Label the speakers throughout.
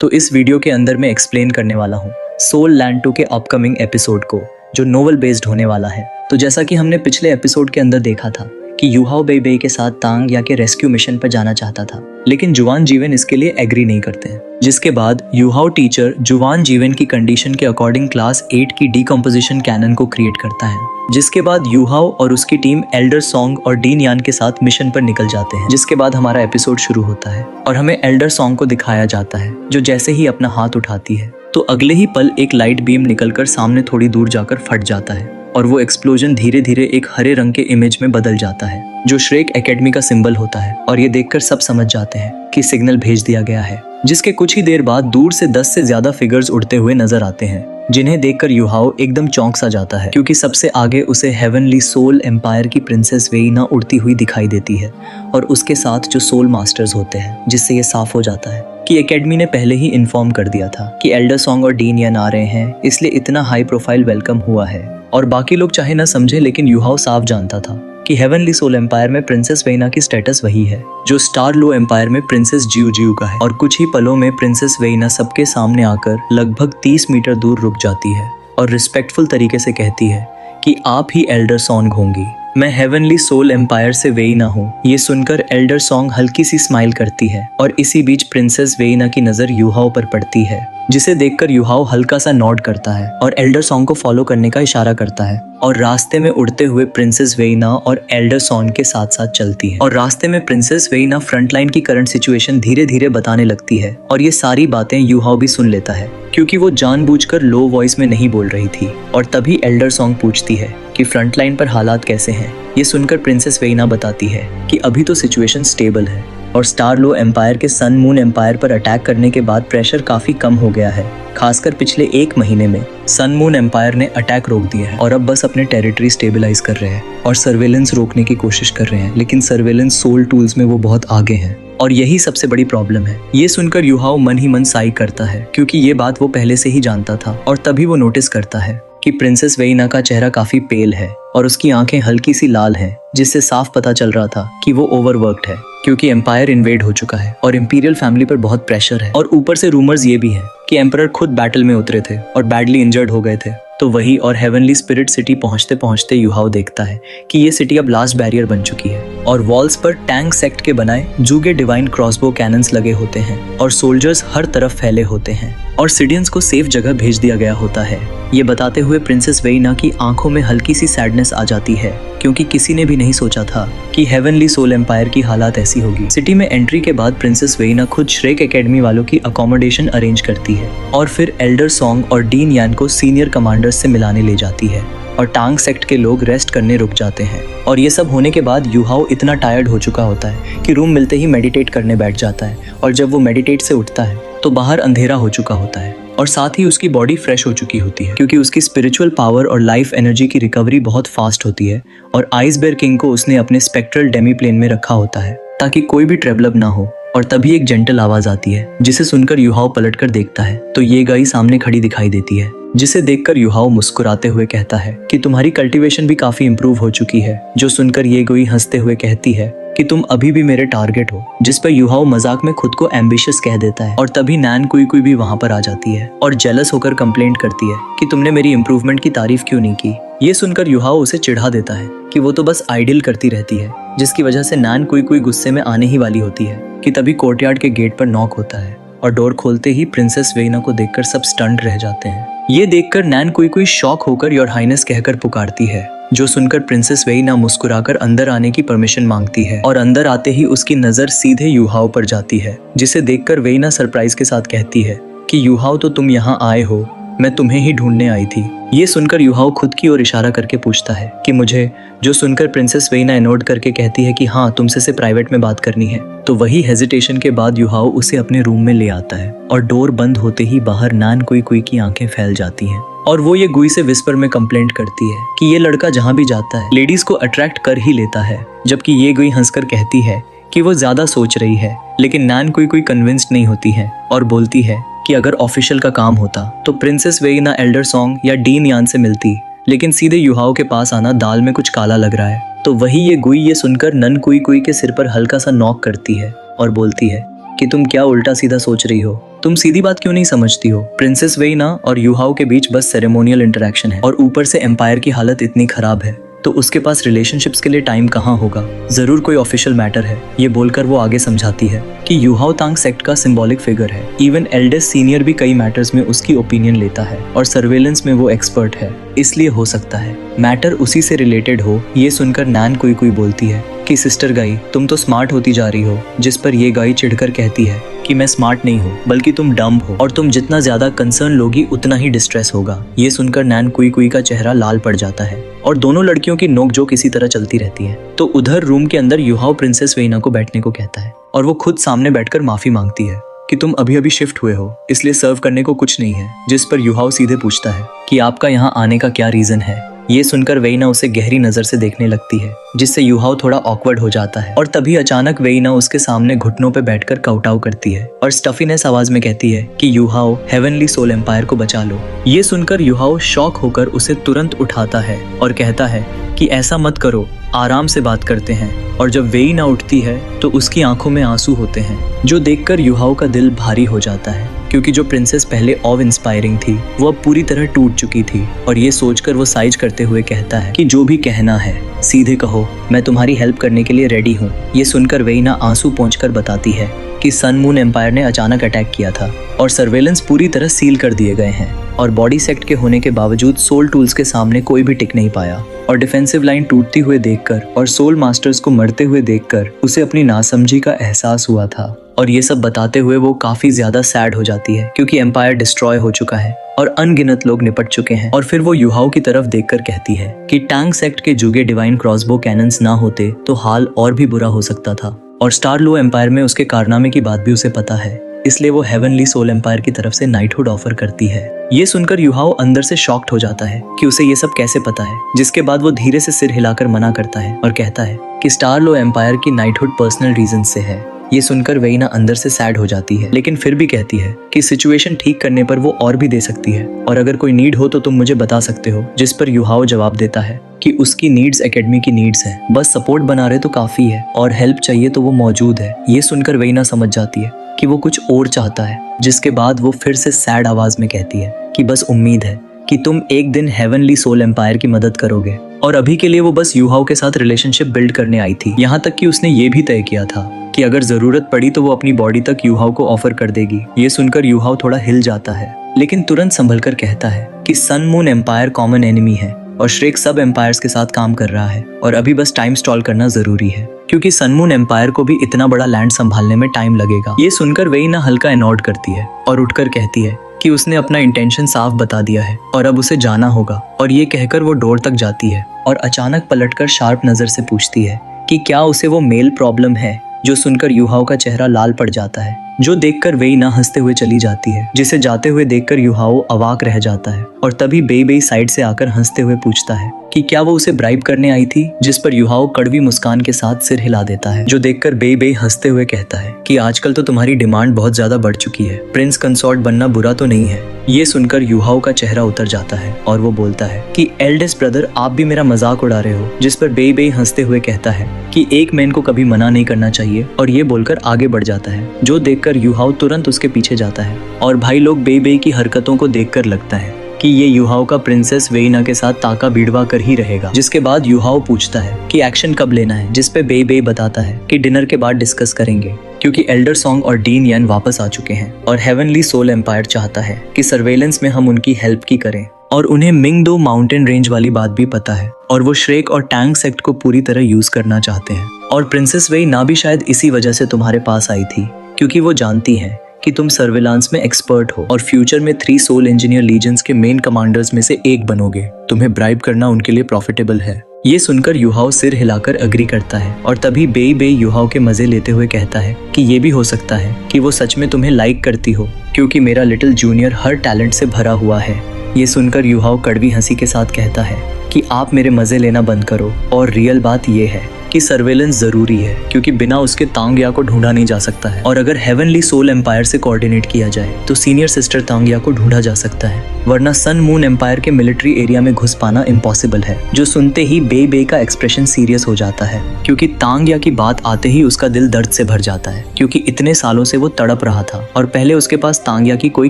Speaker 1: तो इस वीडियो के अंदर मैं एक्सप्लेन करने वाला हूँ सोल लैंड 2 के अपकमिंग एपिसोड को, जो नोवेल बेस्ड होने वाला है। तो जैसा कि हमने पिछले एपिसोड के अंदर देखा था कि यूहाओ बेई के साथ तांग या के रेस्क्यू मिशन पर जाना चाहता था, लेकिन जुवान जीवन इसके लिए एग्री नहीं करते हैं। जिसके बाद यूहाओ टीचर जुवान जीवन की कंडीशन के अकॉर्डिंग क्लास 8 की डीकम्पोजिशन कैनन को क्रिएट करता है। जिसके बाद यूहाओ और उसकी टीम एल्डर सॉन्ग और डीन यान के साथ मिशन पर निकल जाते हैं। जिसके बाद हमारा एपिसोड शुरू होता है और हमें एल्डर सॉन्ग को दिखाया जाता है, जो जैसे ही अपना हाथ उठाती है तो अगले ही पल एक लाइट बीम निकलकर सामने थोड़ी दूर जाकर फट जाता है और वो एक्सप्लोजन धीरे धीरे एक हरे रंग के इमेज में बदल जाता है, जो श्रेक एकेडमी का सिंबल होता है। और ये देखकर सब समझ जाते हैं कि सिग्नल भेज दिया गया है। जिसके कुछ ही देर बाद दूर से 10 से ज्यादा फिगर्स उड़ते हुए नजर आते हैं, जिन्हें देखकर यूहाओ एकदम चौंक सा जाता है, क्योंकि सबसे आगे उसे हेवनली सोल एम्पायर की प्रिंसेस वेइना उड़ती हुई दिखाई देती है और उसके साथ जो सोल मास्टर्स होते हैं, जिससे ये साफ हो जाता है कि एकेडमी ने पहले ही इन्फॉर्म कर दिया था कि एल्डर सॉन्ग और डीन यान आ रहे हैं, इसलिए इतना हाई प्रोफाइल वेलकम हुआ है। और बाकी लोग चाहे ना समझे, लेकिन यूहाओ साफ जानता था कि हेवनली सोल एम्पायर में प्रिंसेस वेइना की स्टेटस वही है जो स्टार लो एम्पायर में प्रिंसेस जियो जियो का है। और कुछ ही पलों में प्रिंसेस वेइना सबके सामने आकर लगभग 30 मीटर दूर रुक जाती है और रिस्पेक्टफुल तरीके से कहती है कि आप ही एल्डर सॉन्ग होंगी, मैं हेवनली सोल एम्पायर से वेइना हूँ। ये सुनकर एल्डर सॉन्ग हल्की सी स्माइल करती है और इसी बीच प्रिंसेस वेइना की नजर यूहाओ पर पड़ती है, जिसे देखकर यूहाओ हल्का सा नॉड करता है और एल्डर सॉन्ग को फॉलो करने का इशारा करता है। और रास्ते में उड़ते हुए प्रिंसेस वेइना और एल्डर सॉन्ग के साथ साथ चलती है। और रास्ते में प्रिंसेस वेइना फ्रंटलाइन की करंट सिचुएशन धीरे धीरे बताने लगती है और ये सारी बातें यूहाओ भी सुन लेता है, क्योंकि वो जानबूझकर लो वॉइस में नहीं बोल रही थी। और तभी एल्डर सॉन्ग पूछती है कि फ्रंटलाइन पर हालात कैसे हैं। ये सुनकर प्रिंसेस वेइना बताती है कि अभी तो सिचुएशन स्टेबल है और स्टार लो एम्पायर के सन मून एम्पायर पर अटैक करने के बाद प्रेशर काफी कम हो गया है। खासकर पिछले 1 महीने में सन मून एम्पायर ने अटैक रोक दिया है और अब बस अपने टेरिटरी स्टेबलाइज कर रहे हैं और सर्वेलेंस रोकने की कोशिश कर रहे हैं, लेकिन सर्वेलेंस सोल टूल्स में वो बहुत आगे हैं और यही सबसे बड़ी प्रॉब्लम है। ये सुनकर यूहाओ मन ही मन साई करता है, क्योंकि ये बात वो पहले से ही जानता था। और तभी वो नोटिस करता है कि प्रिंसेस वेइना का चेहरा काफी पेल है और उसकी आंखें हल्की सी लाल हैं, जिससे साफ पता चल रहा था कि वो ओवरवर्क्ड है, क्योंकि एम्पायर इन्वेड हो चुका है और इंपीरियल फैमिली पर बहुत प्रेशर है। और ऊपर से रूमर्स ये भी है कि एम्परर खुद बैटल में उतरे थे और बैडली इंजर्ड हो गए थे। तो वही और हेवनली स्पिरिट सिटी पहुंचते पहुंचते यूहाओ देखता है कि ये सिटी अब लास्ट बैरियर बन चुकी है और वॉल्स पर टैंक सेक्ट के बनाए जूगे डिवाइन क्रॉसबो कैनन्स लगे होते हैं और सोल्जर्स हर तरफ फैले होते हैं और सिडियंस को सेफ जगह भेज दिया गया होता है। ये बताते हुए प्रिंसेस वेइना की आंखों में हल्की सी सैडनेस आ जाती है, क्योंकि किसी ने भी नहीं सोचा था कि हेवनली सोल एम्पायर की हालात ऐसी होगी। सिटी में एंट्री के बाद प्रिंसेस वेइना खुद श्रेक एकेडमी वालों की अकोमोडेशन अरेंज करती है और फिर एल्डर सॉन्ग और डीन यान को सीनियर कमांडर्स से मिलाने ले जाती है और टांग सेक्ट के लोग रेस्ट करने रुक जाते हैं। और ये सब होने के बाद यूहाओ इतना टायर्ड हो चुका होता है कि रूम मिलते ही मेडिटेट करने बैठ जाता है और जब वो मेडिटेट से उठता है तो बाहर अंधेरा हो चुका होता है और साथ ही उसकी बॉडी फ्रेश हो चुकी होती है, क्योंकि उसकी स्पिरिचुअल पावर और लाइफ एनर्जी की रिकवरी बहुत फास्ट होती है। और आइस बेयर किंग को उसने अपने स्पेक्ट्रल डेमी प्लेन में रखा होता है ताकि कोई भी ट्रेबल ना हो। और तभी एक जेंटल आवाज आती है, जिसे सुनकर यूहाओ पलटकर देखता है तो ये गाय सामने खड़ी दिखाई देती है, जिसे देखकर यूहाओ मुस्कुराते हुए कहता है कि तुम्हारी कल्टीवेशन भी काफी इंप्रूव हो चुकी है। जो सुनकर ये गोई हंसते हुए कहती है कि तुम अभी भी मेरे टारगेट हो, जिस पर यूहाओ मजाक में खुद को एम्बिशियस कह देता है। और तभी नैन कुई भी वहां पर आ जाती है और जेलस होकर कंप्लेंट करती है कि तुमने मेरी इंप्रूवमेंट की तारीफ क्यों नहीं की। ये सुनकर यूहाओ उसे चिढ़ा देता है कि वो तो बस आइडियल करती रहती है, जिसकी वजह से नैन कुई गुस्से में आने ही वाली होती है कि तभी कोर्टयार्ड के गेट पर नॉक होता है और डोर खोलते ही प्रिंसेस वेइना को देखकर सब स्टन्ड रह जाते हैं। ये देखकर नैन कुई शॉक होकर योर हाइनेस कहकर पुकारती है, जो सुनकर प्रिंसेस वेइना मुस्कुराकर अंदर आने की परमिशन मांगती है। और अंदर आते ही उसकी नजर सीधे यूहाओ पर जाती है, जिसे देखकर वेइना सरप्राइज के साथ कहती है कि यूहाओ तो तुम यहाँ आए हो, मैं तुम्हें ही ढूंढने आई थी। ये सुनकर यूहाओ खुद की ओर इशारा करके पूछता है कि मुझे, जो सुनकर प्रिंसेस वेइना नोड करके कहती है कि हाँ तुमसे से प्राइवेट में बात करनी है। तो वही हेजिटेशन के बाद यूहाओ उसे अपने रूम में ले आता है और डोर बंद होते ही बाहर नैन कुई की आंखें फैल जाती हैं और वो ये गुई से विस्पर में कंप्लेंट करती है कि ये लड़का जहाँ भी जाता है लेडीज को अट्रैक्ट कर ही लेता है, जबकि ये गुई हंसकर कहती है कि वो ज्यादा सोच रही है। लेकिन नैन कोई कन्विंस्ड नहीं होती है और बोलती है कि अगर ऑफिशियल का काम होता तो प्रिंसेस वेइना एल्डर सॉन्ग या डीन यान से मिलती, लेकिन सीधे यूहाओ के पास आना दाल में कुछ काला लग रहा है। तो वही ये गुई ये सुनकर नन कुई के सिर पर हल्का सा नॉक करती है और बोलती है कि तुम क्या उल्टा सीधा सोच रही हो, तुम सीधी बात क्यों नहीं समझती हो? प्रिंसेस वेइना और यूहाओ के बीच बस सेरेमोनियल इंटरेक्शन है और ऊपर से एम्पायर की हालत इतनी खराब है तो उसके पास रिलेशनशिप्स के लिए टाइम कहाँ होगा? जरूर कोई ऑफिशियल मैटर है। ये बोलकर वो आगे समझाती है कि यूहाओ तांग सेक्ट का सिंबॉलिक फिगर है। इवन एल्डेस्ट सीनियर भी कई मैटर्स में उसकी ओपिनियन लेता है और सर्वेलेंस में वो एक्सपर्ट है, इसलिए हो सकता है मैटर उसी से रिलेटेड हो। ये सुनकर नैन कोई बोलती है कि सिस्टर गाई, तुम तो स्मार्ट होती जा रही हो। जिस पर ये गाई चिढ़कर कहती है कि मैं स्मार्ट नहीं हूँ बल्कि तुम डम्ब हो और तुम जितना ज्यादा कंसर्न लोगी उतना ही डिस्ट्रेस होगा। ये सुनकर नैन कुई का चेहरा लाल पड़ जाता है और दोनों लड़कियों की नोकझोंक इसी तरह चलती रहती है। तो उधर रूम के अंदर यूहाओ प्रिंसेस वेइना को बैठने को कहता है और वो खुद सामने बैठकर माफी मांगती है कि तुम अभी शिफ्ट हुए हो इसलिए सर्व करने को कुछ नहीं है। जिस पर यूहाओ सीधे पूछता है कि आपका यहाँ आने का क्या रीजन है। ये सुनकर वेइना उसे गहरी नजर से देखने लगती है जिससे यूहाओ थोड़ा ऑकवर्ड हो जाता है और तभी अचानक वेइना उसके सामने घुटनों पे बैठकर काउटाउ करती है और स्टफीनेस आवाज में कहती है कि यूहाओ, हेवनली सोल एम्पायर को बचा लो। ये सुनकर यूहाओ शॉक होकर उसे तुरंत उठाता है और कहता है कि ऐसा मत करो, आराम से बात करते हैं। और जब वेइना उठती है तो उसकी आंखों में आंसू होते हैं जो देखकर यूहाओ का दिल भारी हो जाता है क्योंकि जो प्रिंसेस पहले ऑव इंस्पायरिंग थी वो अब पूरी तरह टूट चुकी थी। और ये सोचकर वो साइज करते हुए कहता है कि जो भी कहना है सीधे कहो, मैं तुम्हारी हेल्प करने के लिए रेडी हूँ। ये सुनकर वेइना आंसू पोंछकर बताती है कि सन मून एम्पायर ने अचानक अटैक किया था और सर्वेलेंस पूरी तरह सील कर दिए गए हैं और बॉडी सेक्ट के होने के बावजूद सोल टूल्स के सामने कोई भी टिक नहीं पाया। और डिफेंसिव लाइन टूटती हुए देखकर और सोल मास्टर्स को मरते हुए देखकर उसे अपनी नासमझी का एहसास हुआ था। और ये सब बताते हुए वो काफी ज्यादा सैड हो जाती है क्योंकि एम्पायर डिस्ट्रॉय हो चुका है और अनगिनत लोग निपट चुके हैं। और फिर वो यूहाओ की तरफ देखकर कहती है कि टांग सेक्ट के जुगे डिवाइन क्रॉसबो कैनन्स ना होते तो हाल और भी बुरा हो सकता था। और स्टार लो एम्पायर में उसके कारनामे की बात भी उसे पता है, इसलिए वो हेवनली सोल एम्पायर की तरफ से नाइटहुड ऑफर करती है। ये सुनकर यूहाओ अंदर से शॉक्ड हो जाता है कि उसे ये सब कैसे पता है, जिसके बाद वो धीरे से सिर हिलाकर मना करता है और कहता है कि स्टार लो एम्पायर की नाइटहुड पर्सनल रीजन से है। ये सुनकर वेइना अंदर से सैड हो जाती है लेकिन फिर भी कहती है कि सिचुएशन ठीक करने पर वो और भी दे सकती है और अगर कोई नीड हो तो तुम मुझे बता सकते हो। जिस पर यूहाओ जवाब देता है कि उसकी नीड्स एकेडमी की नीड्स हैं, बस सपोर्ट बना रहे तो काफी है और हेल्प चाहिए तो वो मौजूद है। ये सुनकर वेइना समझ जाती है कि वो कुछ और चाहता है, जिसके बाद वो फिर से सैड आवाज में कहती है कि बस उम्मीद है कि तुम एक दिन हेवनली सोल एम्पायर की मदद करोगे। और अभी के लिए वो बस यूहाओ के साथ रिलेशनशिप बिल्ड करने आई थी। यहाँ तक कि उसने ये भी तय किया था कि अगर जरूरत पड़ी तो वो अपनी बॉडी तक यूहाओ को ऑफर कर देगी। ये सुनकर यूहाओ थोड़ा हिल जाता है लेकिन तुरंत संभल कर कहता है कि sun moon empire common enemy है और श्रेक सब एम्पायर्स के साथ काम कर रहा है और अभी बस टाइम स्टॉल करना जरूरी है क्योंकि सन मून एम्पायर को भी इतना बड़ा लैंड संभालने में टाइम लगेगा। ये सुनकर वेइना हल्का नॉड करती है और उठकर कहती है कि उसने अपना इंटेंशन साफ बता दिया है और अब उसे जाना होगा। और ये कहकर वो डोर तक जाती है और अचानक पलटकर शार्प नजर से पूछती है कि क्या उसे वो मेल प्रॉब्लम है। जो सुनकर यूहाओ का चेहरा लाल पड़ जाता है, जो देखकर वेइना हंसते हुए चली जाती है, जिसे जाते हुए देखकर यूहाओ अवाक रह जाता है। और तभी बेई साइड से आकर हंसते हुए पूछता है कि क्या वो उसे ब्राइब करने आई थी। जिस पर यूहाओ कड़वी मुस्कान के साथ सिर हिला देता है, जो देखकर बेई हंसते हुए कहता है कि आजकल तो तुम्हारी डिमांड बहुत ज्यादा बढ़ चुकी है, प्रिंस कंसॉर्ट बनना बुरा तो नहीं है। ये सुनकर यूहाओ का चेहरा उतर जाता है और वो बोलता है कि एल्डेस्ट ब्रदर, आप भी मेरा मजाक उड़ा रहे हो। जिस पर बेई हंसते हुए कहता है कि एक मैन को कभी मना नहीं करना चाहिए और ये बोलकर आगे बढ़ जाता है, जो देखकर यूहाओ तुरंत उसके पीछे जाता है। और भाई लोग बेई की हरकतों को देखकर लगता है कि ये यूहाओ का प्रिंसेस वेइना के साथ ताका बीड़वा कर ही रहेगा। जिसके बाद यूहाओ पूछता है कि एक्शन कब लेना है, जिस पे बेई बताता है कि डिनर के बाद डिस्कस करेंगे क्योंकि एल्डर सॉन्ग और डीन यान वापस आ चुके हैं और हेवनली सोल एम्पायर चाहता है कि सर्वेलेंस में हम उनकी हेल्प की करें। और उन्हें मिंगदो माउंटेन रेंज वाली बात भी पता है और वो श्रेक और टैंग सेक्ट को पूरी तरह यूज करना चाहते हैं। और प्रिंसेस वेइना भी शायद इसी वजह से तुम्हारे पास आई थी क्योंकि वो जानती है कि तुम सर्विलांस में एक्सपर्ट हो और फ्यूचर में 3 सोल इंजीनियर लीजन्स के मेन कमांडर्स में से एक बनोगे। तुम्हें ब्राइब करना उनके लिए प्रॉफिटेबल है। ये सुनकर यूहाओ सिर हिलाकर अग्री करता है और तभी बेई यूहाओ के मजे लेते हुए कहता है कि ये भी हो सकता है कि वो सच में तुम्हें लाइक करती हो क्योंकि मेरा लिटिल जूनियर हर टैलेंट से भरा हुआ है। ये सुनकर यूहाओ कड़वी हंसी के साथ कहता है कि आप मेरे मजे लेना बंद करो और रियल बात ये है कि सर्वेलेंस जरूरी है, क्योंकि बिना उसके तांगया को ढूंढा नहीं जा सकता है। और अगर हेवनली सोल एम्पायर से कोऑर्डिनेट किया जाए तो सीनियर सिस्टर तांगया को ढूंढा जा सकता है, वरना सन मून एम्पायर के मिलिट्री एरिया में घुस पाना इम्पॉसिबल है। जो सुनते ही बे का एक्सप्रेशन सीरियस हो जाता है, क्योंकि तांगया की बात आते ही उसका दिल दर्द से भर जाता है, क्योंकि इतने सालों से वो तड़प रहा था और पहले उसके पास तांगया की कोई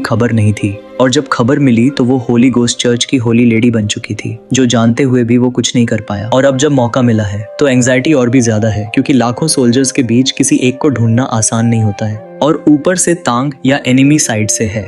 Speaker 1: खबर नहीं थी। और जब खबर मिली तो वो होली गोस्ट चर्च की होली लेडी बन चुकी थी, जो जानते हुए भी वो कुछ नहीं कर पाया। और अब जब मौका मिला है तो एंजाइटी और भी ज्यादा है, क्योंकि लाखों सोल्जर्स के बीच किसी एक को ढूंढना आसान नहीं होता है, और ऊपर से तांग या एनिमी साइड से है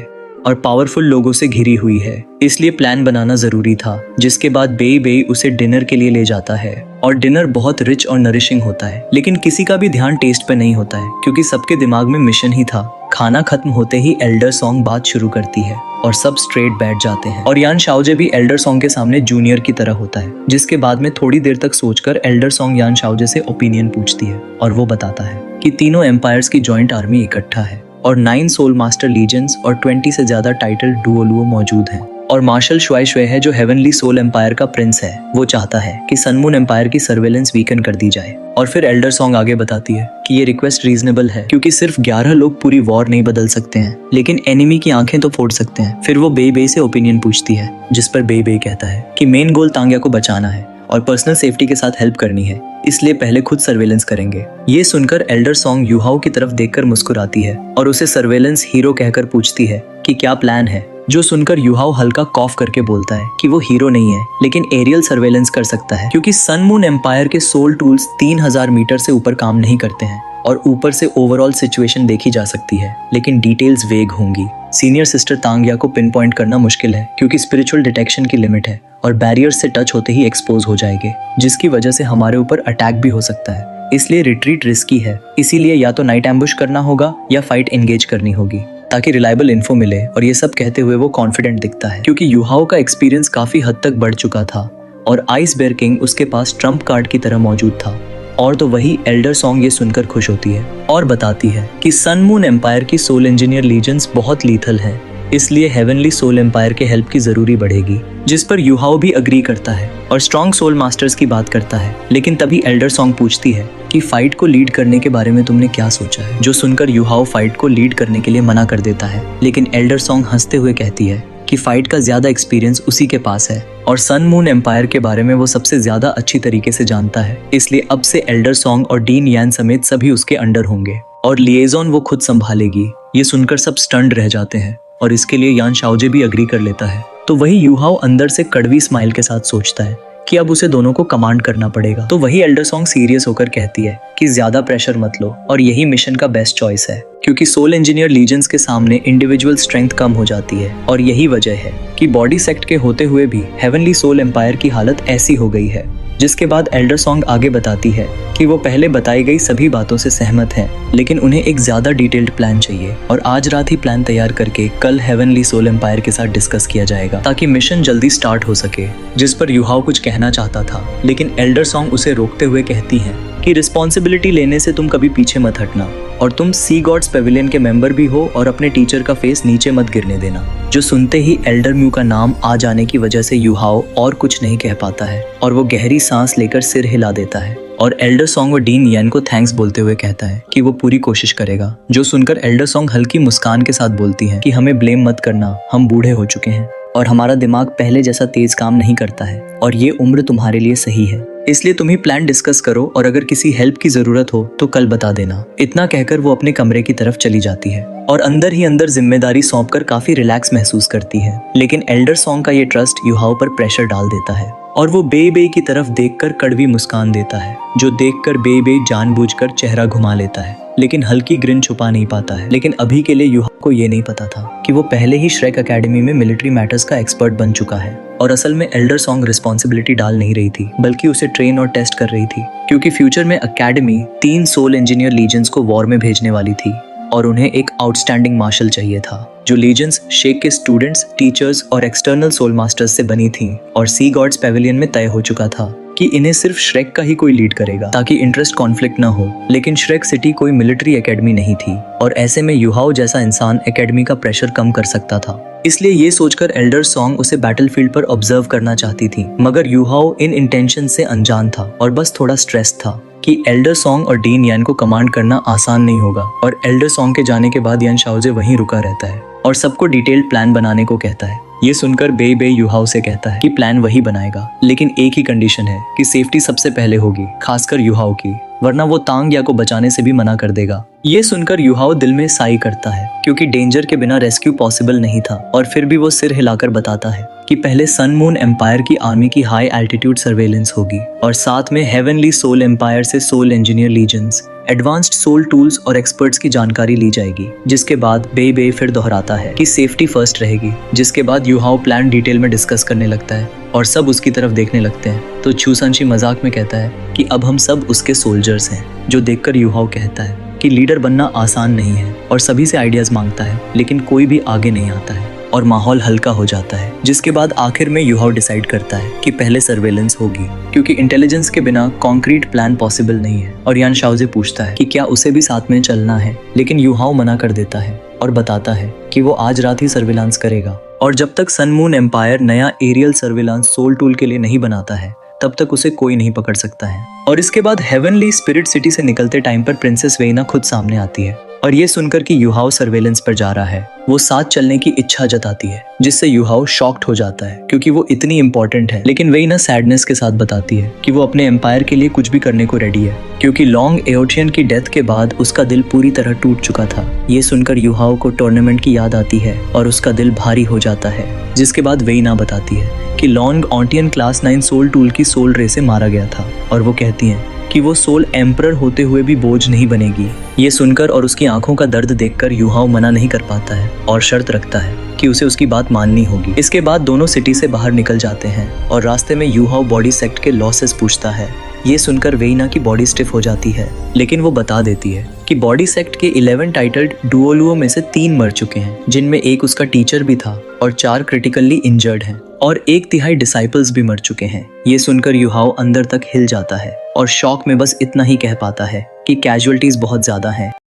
Speaker 1: और पावरफुल लोगों से घिरी हुई है। इसलिए प्लान बनाना जरूरी था, जिसके बाद बे उसे डिनर के लिए ले जाता है। और डिनर बहुत रिच और नरिशिंग होता है, लेकिन किसी का भी ध्यान टेस्ट पे नहीं होता है, क्योंकि सबके दिमाग में मिशन ही था। खाना खत्म होते ही एल्डर सॉन्ग बात शुरू करती है और सब स्ट्रेट बैठ जाते हैं। और यान शाओजे भी एल्डर सॉन्ग के सामने जूनियर की तरह होता है, जिसके बाद में थोड़ी देर तक सोचकर एल्डर सॉन्ग यान शाओजे से ओपिनियन पूछती है और वो बताता है कि तीनों एम्पायर्स की जॉइंट आर्मी इकट्ठा है और 9 सोल मास्टर लीजेंड्स और 20 से ज्यादा टाइटल डुओलुओ मौजूद हैं। और मार्शल शुआई है, जो हेवनली सोल एम्पायर का प्रिंस है, वो चाहता है कि सन मून एम्पायर की सर्वेलेंस वीकन कर दी जाए। और फिर एल्डर सॉन्ग आगे बताती है कि ये रिक्वेस्ट रीजनेबल है, क्योंकि सिर्फ 11 लोग पूरी वॉर नहीं बदल सकते हैं, लेकिन एनिमी की आंखें तो फोड़ सकते हैं। फिर वो बे से ओपिनियन पूछती है, जिस पर बे कहता है कि मेन गोल तांगया को बचाना है और पर्सनल सेफ्टी के साथ हेल्प करनी है, इसलिए पहले खुद सर्वेलेंस करेंगे। ये सुनकर एल्डर सॉन्ग यूहाओ की तरफ देखकर मुस्कुराती है और उसे सर्वेलेंस हीरो कहकर पूछती है कि क्या प्लान है। जो सुनकर यूहाओ हल्का कॉफ करके बोलता है कि वो हीरो नहीं है, लेकिन एरियल सर्वेलेंस कर सकता है, क्योंकि सन मून एम्पायर के सोल टूल्स 3000 मीटर से ऊपर काम नहीं करते हैं और ऊपर से ओवरऑल सिचुएशन देखी जा सकती है, लेकिन डिटेल्स वेग होंगी। सीनियर सिस्टर तांगया को पिन पॉइंट करना मुश्किल है, क्योंकि स्पिरिचुअल डिटेक्शन की लिमिट है और बैरियर से टच होते ही एक्सपोज हो जाएंगे, जिसकी वजह से हमारे ऊपर अटैक भी हो सकता है। इसलिए रिट्रीट रिस्की है, इसीलिए या तो नाइट एम्बुश करना होगा या फाइट एंगेज करनी होगी, ताकि रिलायबल इन्फो मिले। और ये सब कहते हुए वो कॉन्फिडेंट दिखता है, क्योंकि यूहाओ का एक्सपीरियंस काफी हद तक बढ़ चुका था और आइस बेयर किंग उसके पास ट्रम्प कार्ड की तरह मौजूद था। और तो वही एल्डर सॉन्ग ये सुनकर खुश होती है और बताती है कि सन मून एम्पायर की सोल इंजीनियर लीजेंड्स बहुत लीथल है, इसलिए हेवनली सोल एम्पायर के हेल्प की जरूरी बढ़ेगी, जिस पर यूहाओ भी अग्री करता है और स्ट्रॉन्ग सोल मास्टर्स की बात करता है। लेकिन तभी एल्डर सॉन्ग पूछती है कि फाइट को लीड करने के बारे में तुमने क्या सोचा है। जो सुनकर यूहाओ फाइट को लीड करने के लिए मना कर देता है, लेकिन एल्डर सॉन्ग हंसते हुए कहती है कि फाइट का ज्यादा एक्सपीरियंस उसी के पास है और सन मून एम्पायर के बारे में वो सबसे ज्यादा अच्छी तरीके से जानता है, इसलिए अब से एल्डर सॉन्ग और डीन यान समेत सभी उसके अंडर होंगे और लिएजॉन वो खुद संभालेगी। ये सुनकर सब स्टन्ड रह जाते हैं और इसके लिए यान शाओजे भी अग्री कर लेता है। तो वही यूहाओ अंदर से कड़वी स्माइल के साथ सोचता है कि अब उसे दोनों को कमांड करना पड़ेगा। तो वही एल्डर सॉन्ग सीरियस होकर कहती है कि ज्यादा प्रेशर मत लो और यही मिशन का बेस्ट चॉइस है, क्योंकि सोल इंजीनियर लीजेंड्स के सामने इंडिविजुअल स्ट्रेंथ कम हो जाती है और यही वजह है कि बॉडी सेक्ट के होते हुए भी हेवनली सोल एम्पायर की हालत ऐसी हो गई है। जिसके बाद एल्डर सॉन्ग आगे बताती है कि वो पहले बताई गई सभी बातों से सहमत हैं, लेकिन उन्हें एक ज्यादा डिटेल्ड प्लान चाहिए और आज रात ही प्लान तैयार करके कल हेवनली सोल एम्पायर के साथ डिस्कस किया जाएगा, ताकि मिशन जल्दी स्टार्ट हो सके। जिस पर यूहाओ कुछ कहना चाहता था, लेकिन एल्डर सॉन्ग उसे रोकते हुए कहती है कि रिस्पॉन्सिबिलिटी लेने से तुम कभी पीछे मत हटना और तुम सी गॉड्स पेविलियन के मेंबर भी हो और अपने टीचर का फेस नीचे मत गिरने देना। जो सुनते ही एल्डर म्यू का नाम आ जाने की वजह से यूहाओ और कुछ नहीं कह पाता है और वो गहरी सांस लेकर सिर हिला देता है और एल्डर सॉन्ग और डीन यान को थैंक्स बोलते हुए कहता है कि वो पूरी कोशिश करेगा। जो सुनकर एल्डर सॉन्ग हल्की मुस्कान के साथ बोलती है कि हमें ब्लेम मत करना, हम बूढ़े हो चुके हैं और हमारा दिमाग पहले जैसा तेज काम नहीं करता है और ये उम्र तुम्हारे लिए सही है, इसलिए तुम ही प्लान डिस्कस करो और अगर किसी हेल्प की जरूरत हो तो कल बता देना। इतना कहकर वो अपने कमरे की तरफ चली जाती है और अंदर ही अंदर जिम्मेदारी सौंपकर काफी रिलैक्स महसूस करती है। लेकिन एल्डर सॉन्ग का ये ट्रस्ट यूहाओ पर प्रेशर डाल देता है और वो बे की तरफ देखकर कड़वी मुस्कान देता है, जो देखकर बे जानबूझकर चेहरा घुमा लेता है, लेकिन हल्की ग्रिन छुपा नहीं पाता है। लेकिन अभी के लिए यूहाओ को ये नहीं पता था कि वो पहले ही श्रेक एकेडमी में मिलिट्री मैटर्स का एक्सपर्ट बन चुका है और असल में एल्डर सॉन्ग रिस्पॉन्सिबिलिटी डाल नहीं रही थी, बल्कि उसे ट्रेन और टेस्ट कर रही थी, क्योंकि फ्यूचर में एकेडमी 3 सोल इंजीनियर लीजेंड्स को वॉर में भेजने वाली थी और उन्हें एक आउटस्टैंडिंग मार्शल चाहिए था। जो लीजेंड्स शेक के स्टूडेंट्स, टीचर्स और एक्सटर्नल सोल मास्टर्स से बनी थी और सी गॉड्स पेविलियन में तय हो चुका था कि इन्हें सिर्फ श्रेक का ही कोई लीड करेगा, ताकि इंटरेस्ट कॉन्फ्लिक्ट ना हो। लेकिन श्रेक सिटी कोई मिलिट्री एकेडमी नहीं थी और ऐसे में यूहाओ जैसा इंसान एकेडमी का प्रेशर कम कर सकता था। इसलिए ये सोचकर एल्डर सॉन्ग उसे बैटलफील्ड पर ऑब्जर्व करना चाहती थी, मगर यूहाओ इन इंटेंशन से अनजान था और बस थोड़ा स्ट्रेस था। कि एल्डर सॉन्ग और डीन यान को कमांड करना आसान नहीं होगा और एल्डर सॉन्ग के जाने के बाद यान शाओजे वहीं रुका रहता है और सबको डिटेल्ड प्लान बनाने को कहता है। ये सुनकर बेई बेई यूहाओ से कहता है कि प्लान वही बनाएगा, लेकिन एक ही कंडीशन है कि सेफ्टी सबसे पहले होगी, खासकर यूहाओ की, वरना वो तांग या को बचाने से भी मना कर देगा। ये सुनकर यूहाओ दिल में साई करता है क्योंकि डेंजर के बिना रेस्क्यू पॉसिबल नहीं था और फिर भी वो सिर हिलाकर बताता है कि पहले सन मून एम्पायर की आर्मी की हाई एल्टीट्यूड सर्वेलेंस होगी और साथ में हेवनली सोल एम्पायर से soul engineer legions, advanced soul tools और एक्सपर्ट्स की जानकारी ली जाएगी। जिसके बाद बेई बेई फिर दोहराता है कि सेफ्टी फर्स्ट रहेगी। जिसके बाद यूहाओ प्लान डिटेल में डिस्कस करने लगता है और सब उसकी तरफ देखने लगते हैं। तो छूसानशी मजाक में कहता है कि अब हम सब उसके सोल्जर्स हैं, जो देखकर यूहाओ कहता है कि लीडर बनना आसान नहीं है और सभी से आइडियाज मांगता है, लेकिन कोई भी आगे नहीं आता है और माहौल हल्का हो जाता है। जिसके बाद आखिर में यूहाओ डिसाइड करता है कि पहले सर्वेलेंस होगी क्योंकि इंटेलिजेंस के बिना कॉन्क्रीट प्लान पॉसिबल नहीं है। और यान शाओजे पूछता है कि क्या उसे भी साथ में चलना है, लेकिन यूहाओ मना कर देता है और बताता है कि वो आज रात ही सर्वेलांस करेगा और जब तक सन मून एम्पायर नया एरियल सर्वेलांस सोल टूल के लिए नहीं बनाता है तब तक उसे कोई नहीं पकड़ सकता है। और इसके बाद हेवनली स्पिरिट सिटी से निकलते टाइम पर प्रिंसेस वेइना खुद सामने आती है और ये सुनकर कि यूहाओ सर्वेलेंस पर जा रहा है, वो साथ चलने की इच्छा जताती है, जिससे यूहाओ शॉक्ड हो जाता है क्योंकि वो इतनी इंपॉर्टेंट है। लेकिन वेइना सैडनेस के साथ बताती है कि वो अपने एम्पायर के लिए कुछ भी करने को रेडी है क्योंकि लॉन्ग एओटियन की डेथ के बाद उसका दिल पूरी तरह टूट चुका था। ये सुनकर यूहाओ को टूर्नामेंट की याद आती है और उसका दिल भारी हो जाता है। जिसके बाद वेइना बताती है कि लॉन्ग ऑन्टियन क्लास 9 सोल टूल की सोल रे से मारा गया था और वो कहती हैं कि वो सोल एम्परर होते हुए भी बोझ नहीं बनेगी। ये सुनकर और उसकी आंखों का दर्द देखकर यूहाओ मना नहीं कर पाता है और शर्त रखता है कि उसे उसकी बात माननी होगी। इसके बाद दोनों सिटी से बाहर निकल जाते हैं और रास्ते में यूहाओ बॉडी सेक्ट के लॉसेस पूछता है। ये सुनकर वेइना की बॉडी स्टिफ हो जाती है, लेकिन वो बता देती है कि बॉडी सेक्ट के 11 टाइटल्ड डुओलुओ में से 3 मर चुके हैं, जिनमें एक उसका टीचर भी था और 4 क्रिटिकली इंजर्ड हैं और 1/3 डिसाइपल्स भी मर चुके हैं। ये सुनकर यूहाओ अंदर तक हिल जाता है और शॉक में बस इतना ही कह पाता है कि कैजुअलिटीज बहुत ज्यादा हैं।